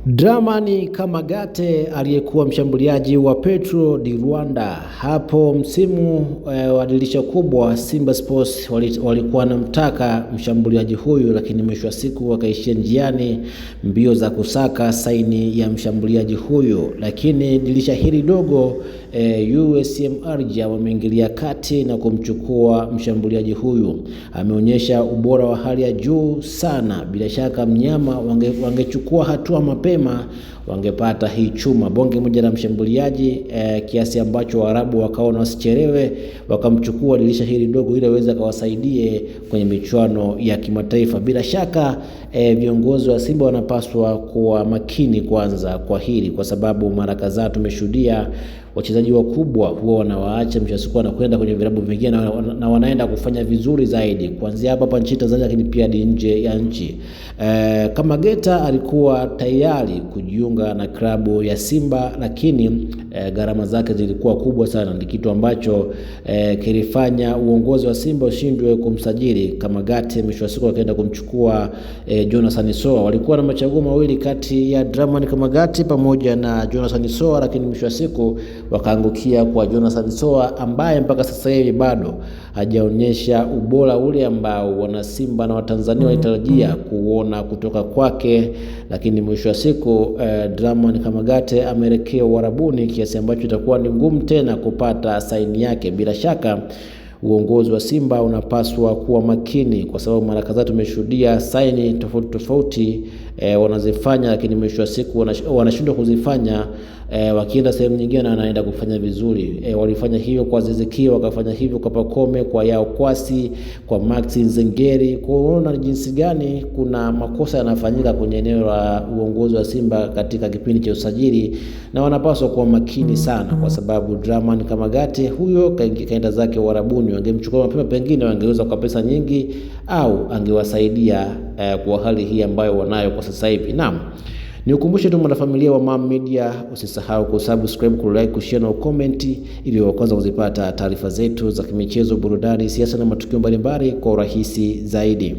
Dramani Kamagate aliyekuwa mshambuliaji wa Petro di Rwanda hapo msimu wa dirisha kubwa, Simba Sports walikuwa wanamtaka mshambuliaji huyu, lakini mwisho wa siku wakaishia njiani mbio za kusaka saini ya mshambuliaji huyu. Lakini dirisha hili dogo USM Alger wameingilia kati na kumchukua mshambuliaji huyu. Ameonyesha ubora wa hali ya juu sana. Bila shaka mnyama wangechukua hatua mapema, wangepata hii chuma bonge moja la mshambuliaji kiasi ambacho Waarabu wakaona wasichelewe, wakamchukua dirisha hili dogo ili aweze kawasaidie kwenye michuano ya kimataifa. Bila shaka viongozi wa Simba wanapaswa kuwa makini kwanza kwa hili, kwa sababu mara kadhaa tumeshuhudia wachezaji wakubwa huwa wanawaacha mshasikuwa na kwenda kwenye vilabu vingine na wanaenda kufanya vizuri zaidi kuanzia hapa nchini Tanzania, lakini pia nje ya nchi. Kamagate alikuwa tayari kujiunga na klabu ya Simba, lakini gharama zake zilikuwa kubwa sana. Ni kitu ambacho kilifanya uongozi wa Simba ushindwe kumsajili Kamagate. Mwisho wa siku akaenda kumchukua Jonathan Soa. Walikuwa na machaguo mawili kati ya Dramani Kamagate pamoja na Jonathan Soa, lakini mwisho wa siku wakaangukia kwa Jonathan Soa, ambaye mpaka sasa hivi bado hajaonyesha ubora ule ambao wana Simba na Watanzania walitarajia kuona kutoka kwake. Lakini mwisho wa siku Dramani Kamagate ameelekea Uarabuni, kiasi ambacho itakuwa ni ngumu tena kupata saini yake. Bila shaka uongozi wa Simba unapaswa kuwa makini, kwa sababu mara kadhaa tumeshuhudia saini tofauti wanazifanya, lakini mwisho wa siku wanashindwa kuzifanya wakienda sehemu nyingine na wanaenda kufanya vizuri. Walifanya hivyo kwa Ziziki, wakafanya hivyo kwa Pacome, kwa Yao Kwasi, kwa Max Nzengeri. Kuona jinsi gani kuna makosa yanafanyika kwenye eneo la uongozi wa Simba katika kipindi cha usajili, na wanapaswa kuwa makini sana, kwa sababu Dramani Kamagate huyo kaenda zake Uarabuni. Wangemchukua mapema, pengine wangeuza kwa pesa nyingi, au angewasaidia kwa hali hii ambayo wanayo kwa sasa hivi. Naam, nikukumbushe tu mwanafamilia wa Mam Media, usisahau kusubscribe, kulike, kushare na comment ili uweze kuzipata taarifa zetu za kimichezo, burudani, siasa na matukio mbalimbali kwa urahisi zaidi.